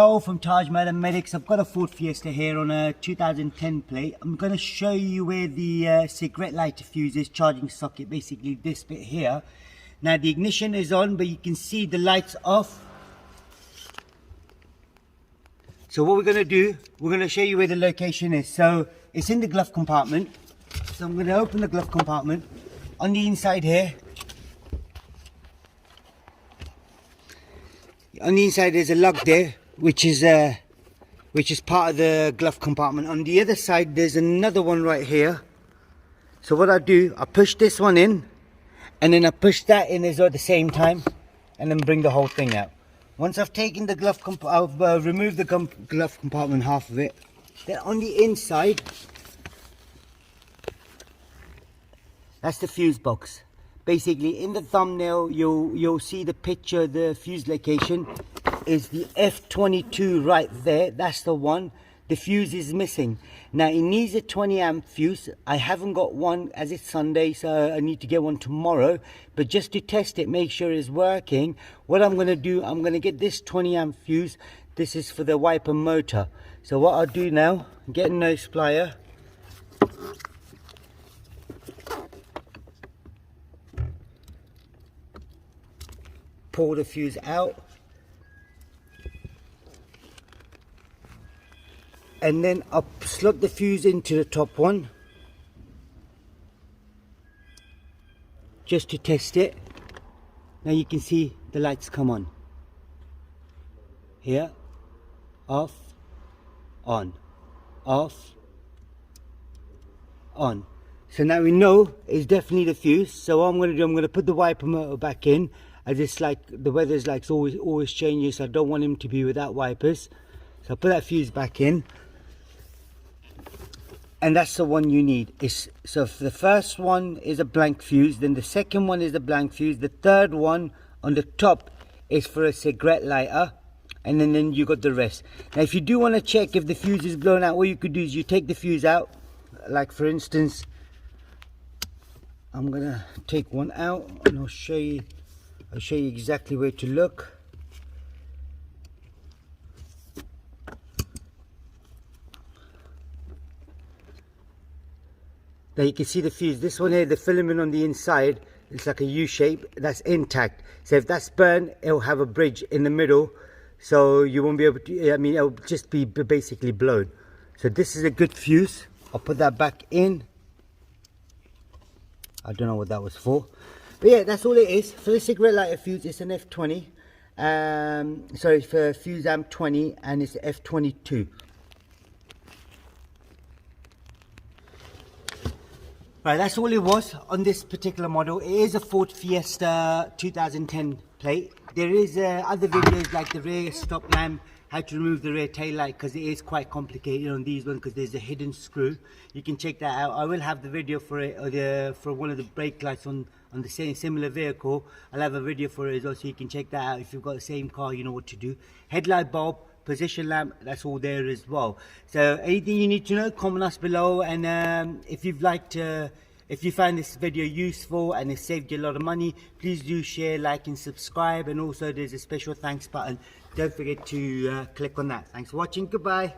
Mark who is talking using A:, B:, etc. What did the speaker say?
A: Hello from Tajmotormedics. I've got a Ford Fiesta here on a 2010 plate. I'm going to show you where the cigarette lighter fuse is, charging socket, basically this bit here. Now the ignition is on, but you can see the lights off. So what we're going to do, we're going to show you where the location is. So it's in the glove compartment. So I'm going to open the glove compartment. On the inside here, there's a lug there, which is part of the glove compartment. On the other side there's another one right here. So what I do, I push this one in and then I push that in as well at the same time, and then bring the whole thing out. Once I've taken the glove I've removed the glove compartment, half of it. Then on the inside, that's the fuse box. Basically in the thumbnail you'll see the picture. The fuse location is the F22 right there. That's the one. The fuse is missing. Now it needs a 20 amp fuse. I haven't got one as it's Sunday, so I need to get one tomorrow. But just to test it, make sure it's working, what I'm going to do, I'm going to get this 20 amp fuse. This is for the wiper motor. So what I'll do now, get a nose plier, pull the fuse out, and then I'll slot the fuse into the top one just to test it. Now you can see the lights come on here, off, on, off, on. So now we know it's definitely the fuse. So what I'm going to do, I'm going to put the wiper motor back in, as it's like the weather's like always changing, so I don't want him to be without wipers. So I'll put that fuse back in, and that's the one you need. So for the first one is a blank fuse, then the second one is a blank fuse, the third one on the top is for a cigarette lighter, and then you got the rest. Now if you do want to check if the fuse is blown out, what you could do is you take the fuse out. Like for instance, I'm gonna take one out and I'll show you exactly where to look. Now you can see the fuse. This one here, the filament on the inside, it's like a U shape, that's intact. So if that's burned, it'll have a bridge in the middle, so you won't be able to, I mean, it'll just be basically blown. So this is a good fuse. I'll put that back in. I don't know what that was for. But yeah, that's all it is. For the cigarette lighter fuse, it's an F20. Sorry, for fuse amp 20, and it's F22. Right, that's all it was on this particular model. It is a Ford Fiesta 2010 plate. There is other videos like the rear stop lamp, how to remove the rear tail light, because it is quite complicated on these ones because there's a hidden screw. You can check that out. I will have the video for it, or for one of the brake lights on the same similar vehicle. I'll have a video for it as well, so you can check that out. If you've got the same car, you know what to do. Headlight bulb, position lamp, that's all there as well. So anything you need to know, comment us below. And if you find this video useful and it saved you a lot of money, please do share, like and subscribe. And also there's a special thanks button. Don't forget to click on that. Thanks for watching. Goodbye.